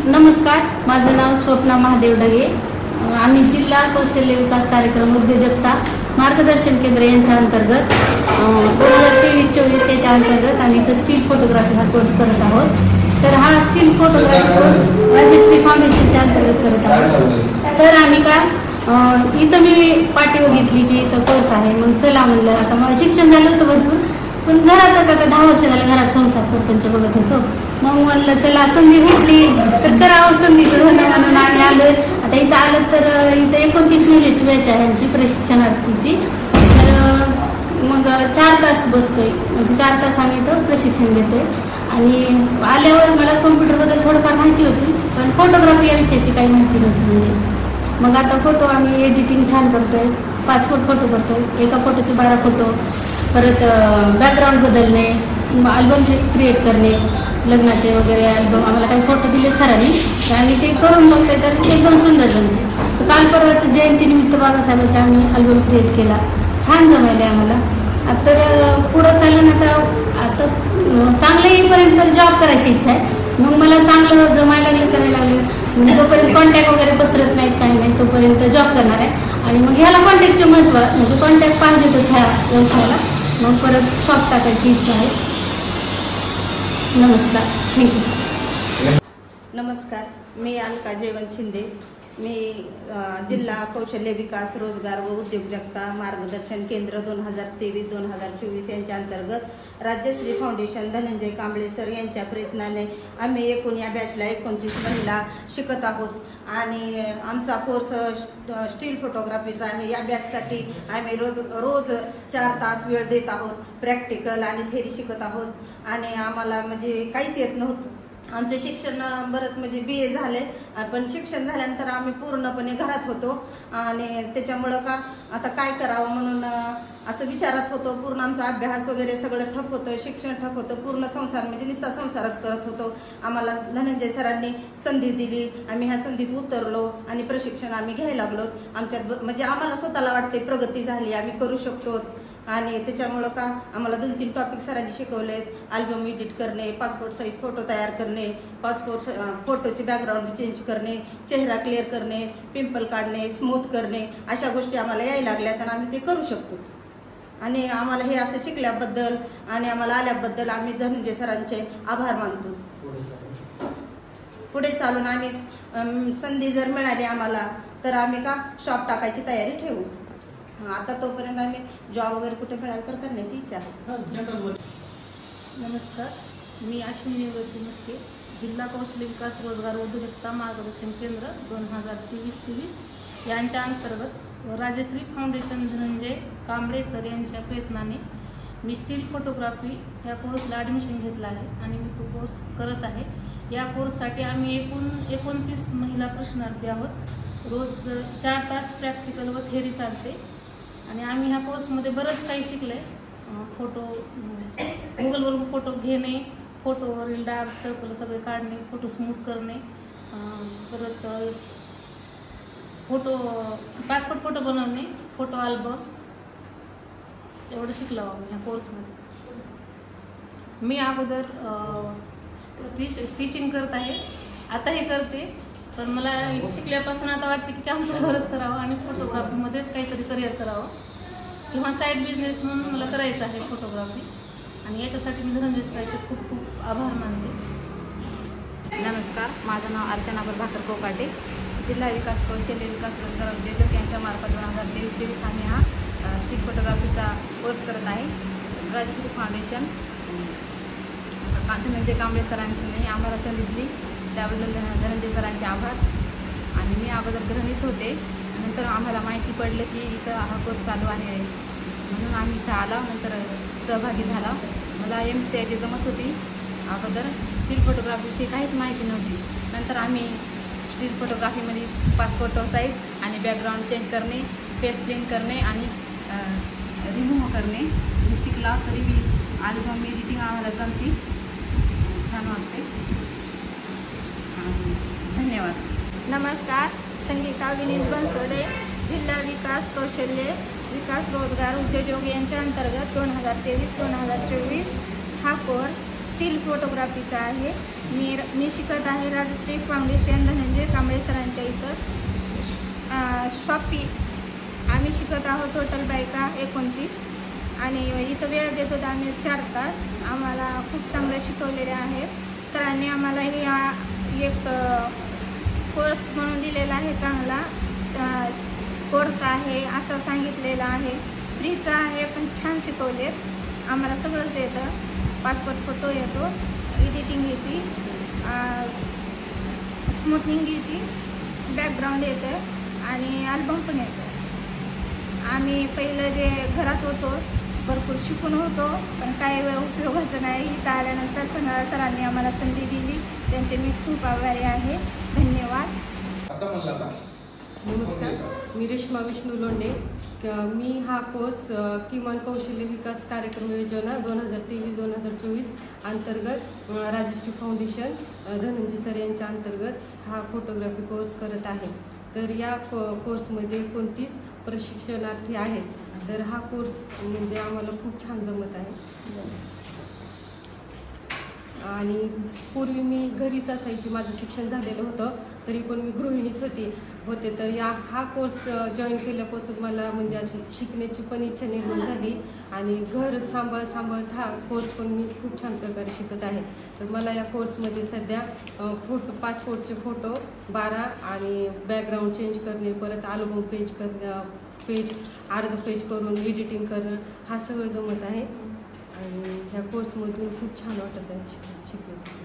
नमस्कार, माझं नाव स्वप्ना महादेव ढगे। आम्ही जिल्हा कौशल्य विकास कार्यक्रम उद्योजकता मार्गदर्शन केंद्र यांच्या अंतर्गत 2023-24 याच्या अंतर्गत आम्ही इथं स्टील फोटोग्राफी हा कोर्स करत आहोत। तर हा स्टील फोटोग्राफी कोर्स राजश्री फाउंडेशनच्या अंतर्गत करत आहोत। तर आम्ही इथं मी पाठी बघितली की इथं कोर्स आहे, मग चला म्हणलं आता मला शिक्षण झालं होतं भरपूर, पण घरातच आता 10 वर्ष झालं घरात संसार सरपंच बघत होतो। मग म्हणलं चला संधी भेटली तर करावं, संधीचं होणं म्हणून आम्ही आलोय। आता इथं आलं तर इथं 29 महिन्याची बॅच आहे आमची प्रशिक्षणार्थीची। तर मग 4 तास बसतोय, म्हणजे 4 तास आम्ही इथं प्रशिक्षण घेतोय। आणि आल्यावर मला कॉम्प्युटरबद्दल थोडंफार माहिती होती, पण फोटोग्राफी या विषयाची काही माहिती नव्हती। म्हणजे मग आता फोटो आम्ही एडिटिंग छान करतोय, पासपोर्ट फोटो करतोय, एका फोटोचे 12 फोटो, परत बॅकग्राऊंड बदलणे, अल्बम क्रिएट करणे, लग्नाचे वगैरे अल्बम आम्हाला काही फोटो दिले सरांनी आणि ते करून बघतोय तर एकदम सुंदर जमते। तर काल परवाचं जयंतीनिमित्त बाबासाहेबांचा आम्ही अल्बम क्रिएट केला, छान जमायले आम्हाला। तर पुढं चालून आता चांगलं येईपर्यंत जॉब करायची इच्छा आहे। मग मला चांगलं जमायला लागलं, करायला लागलं, म्हणजे तोपर्यंत कॉन्टॅक्ट वगैरे पसरत नाहीत, काही नाही, तोपर्यंत जॉब करणार आहे। आणि मग ह्याला कॉन्टॅक्टचे महत्त्व, म्हणजे कॉन्टॅक्ट पाहिजेतच ह्या व्यवसायाला। मग परत शॉप टाकायची इच्छा आहे। नमस्कार, थँक्यू। नमस्कार, मी अलका जयवंत शिंदे। मी जिल्हा कौशल्य विकास रोजगार व उद्योजकता मार्गदर्शन केंद्र 2023-2024 यांच्या अंतर्गत राजश्री फाउंडेशन धनंजय कांबळे सर यांच्या प्रयत्नाने आम्ही एकूण या बॅचला 29 महिला शिकत आहोत। आणि आमचा कोर्स स्टील फोटोग्राफीचा आहे। या बॅचसाठी आम्ही रोज 4 तास वेळ देत आहोत, प्रॅक्टिकल आणि थेरी शिकत आहोत। आणि आम्हाला म्हणजे काहीच येत नव्हतं। आमचे शिक्षण बरंच म्हणजे BA झाले, पण शिक्षण झाल्यानंतर आम्ही पूर्णपणे घरात होतो आणि त्याच्यामुळं आता काय करावं म्हणून असं विचारत होतो। पूर्ण आमचा अभ्यास वगैरे सगळं ठप होतं, शिक्षण ठप होतं, पूर्ण संसार म्हणजे नुसता संसारच करत होतो। आम्हाला धनंजय सरांनी संधी दिली, आम्ही ह्या संधीत उतरलो आणि प्रशिक्षण आम्ही घ्यायला लागलो। आमच्यात म्हणजे आम्हाला स्वतःला वाटते प्रगती झाली, आम्ही करू शकतो। आणि त्याच्यामुळं आम्हाला 2-3 टॉपिक सरांनी शिकवलेत, अल्बम एडिट करणे, पासपोर्ट साईज फोटो तयार करणे, पासपोर्ट फोटोचे बॅकग्राऊंड चेंज करणे, चेहरा क्लिअर करणे, पिंपल काढणे, स्मूथ करणे, अशा गोष्टी आम्हाला यायला लागल्यात आणि आम्ही ते करू शकतो। आणि आम्हाला हे असं शिकल्याबद्दल आणि आम्हाला आल्याबद्दल आम्ही धनंजय सरांचे आभार मानतो। पुढे चालून आम्ही संधी जर मिळाली आम्हाला तर आम्ही शॉप टाकायची तयारी ठेवू। आता तोपर्यंत आम्ही जॉब वगैरे कुठे मिळाल तर करण्याची इच्छा आहे। नमस्कार, मी अश्विनी मस्के, जिल्हा कौशल्य विकास रोजगार उद्योजकता मार्गदर्शन केंद्र 2023-24 यांच्या अंतर्गत राजश्री फाउंडेशन धनंजय कांबळे सर यांच्या प्रयत्नाने मी स्टील फोटोग्राफी या कोर्सला ॲडमिशन घेतलं आहे आणि मी तो कोर्स करत आहे। या कोर्ससाठी आम्ही एकूण 29 महिला प्रशिक्षणार्थी आहोत। रोज 4 तास प्रॅक्टिकल व थेरी चालते आणि आम्ही ह्या कोर्समध्ये बरंच काही शिकले। फोटो गुगलवरून फोटो घेणे, फोटोवरील डाग सर्कल सगळे काढणे, फोटो स्मूथ करणे, परत पासपोर्ट फोटो बनवणे, फोटो अल्बम, एवढं शिकलो आम्ही ह्या कोर्समध्ये। मी अगोदर स्टिचिंग करत आहे, आताही करते, पण मला शिकल्यापासून आता वाटते की कॅम्प्युटरवरच करावं आणि फोटोग्राफीमध्येच काहीतरी करिअर करावं किंवा साईड बिझनेस म्हणून मला करायचं आहे फोटोग्राफी। आणि याच्यासाठी मी धनंजय सरांचे खूप खूप आभार मानते। नमस्कार, माझं नाव अर्चना प्रभाकर कोकाटे, जिल्हा विकास कौशल्य विकास रोजगार उद्योजक यांच्या मार्फत 2023-24 आम्ही हा स्टील फोटोग्राफीचा कोर्स करत आहे। राजश्री फाउंडेशन धनंजय कांबळे सरांनी आम्हाला संधी दिली, त्याबद्दल धनंजय सरांचे आभार। आणि मी अगोदर गृहिणीच होते, नंतर आम्हाला माहिती पडलं की इथं हा कोर्स चालू आहे म्हणून आम्ही इथं आला, नंतर सहभागी झाला। मला MCIT जमत होती अगोदर, स्टील फोटोग्राफीची काहीच माहिती नव्हती। नंतर आम्ही स्टील फोटोग्राफीमध्ये पासपोर्ट साईज आणि बॅकग्राऊंड चेंज करणे, फेस क्लीन करणे आणि रिमूव्ह करणे हे शिकला। तरी मी अल्बम एडिटिंग आम्हाला जमती, छान वाटते। धन्यवाद। नमस्कार, संगीता विनीत बनसोडे, जिल्हा विकास कौशल्य विकास रोजगार उद्योजक यांच्या अंतर्गत 2023-2024 हा कोर्स स्टील फोटोग्राफीचा आहे. मी शिकत आहे राजश्री फाउंडेशन धनंजय कांबळे सरांच्या इथं शॉपी. आम्ही शिकत आहोत टोटल बायका 29 आणि इथं वेळ देतो आम्ही 4 तास. आम्हाला खूप चांगलं शिकवलेले आहे. सरांनी आम्हाला एक कोर्स म्हणून दिलेला आहे, चांगला कोर्स आहे असं सांगितलेलं आहे. फ्रीचा आहे पण छान शिकवलेत. आम्हाला सगळंच येतं. पासपोर्ट फोटो येतो, एडिटिंग येते, स्मूथनिंग येते, बॅकग्राऊंड येतं आणि अल्बम पण येतं. आम्ही पहिलं जे घरात होतो भरपूर शिकून होतो पण काही वेळ उपयोगाचं नाही. इथं आल्यानंतर सरांनी आम्हाला संधी दिली, त्यांचे मी खूप आभारी आहे. धन्यवाद. नमस्कार, मी रेश्मा विष्णू लोंढे. मी हा कोर्स किमान कौशल्य विकास कार्यक्रम योजना 2023-2024 अंतर्गत राजश्री फाउंडेशन धनंजय सर यांच्या अंतर्गत हा फोटोग्राफी कोर्स करत आहे. तर या कोर्समध्ये 29 प्रशिक्षणार्थी आहेत. तर हा कोर्स म्हणजे आम्हाला खूप छान जमत आहे. आणि पूर्वी मी घरीच असायची, माझं शिक्षण झालेलं होतं, तरी पण मी गृहिणीच होते. तर हा कोर्स जॉईन केल्यापासून मला म्हणजे अशी शिकण्याची पण इच्छा निर्माण झाली आणि घर सांभाळत हा कोर्स पण मी खूप छान प्रकारे शिकत आहे. तर मला या कोर्समध्ये सध्या पासपोर्टचे फोटो 12 आणि बॅकग्राऊंड चेंज करणे, परत अल्बम पेज अर्ध पेज करून एडिटिंग करणं हा सगळं जमत आहे. आणि ह्या कोर्समधून खूप छान वाटत आहे शिकण्यासाठी.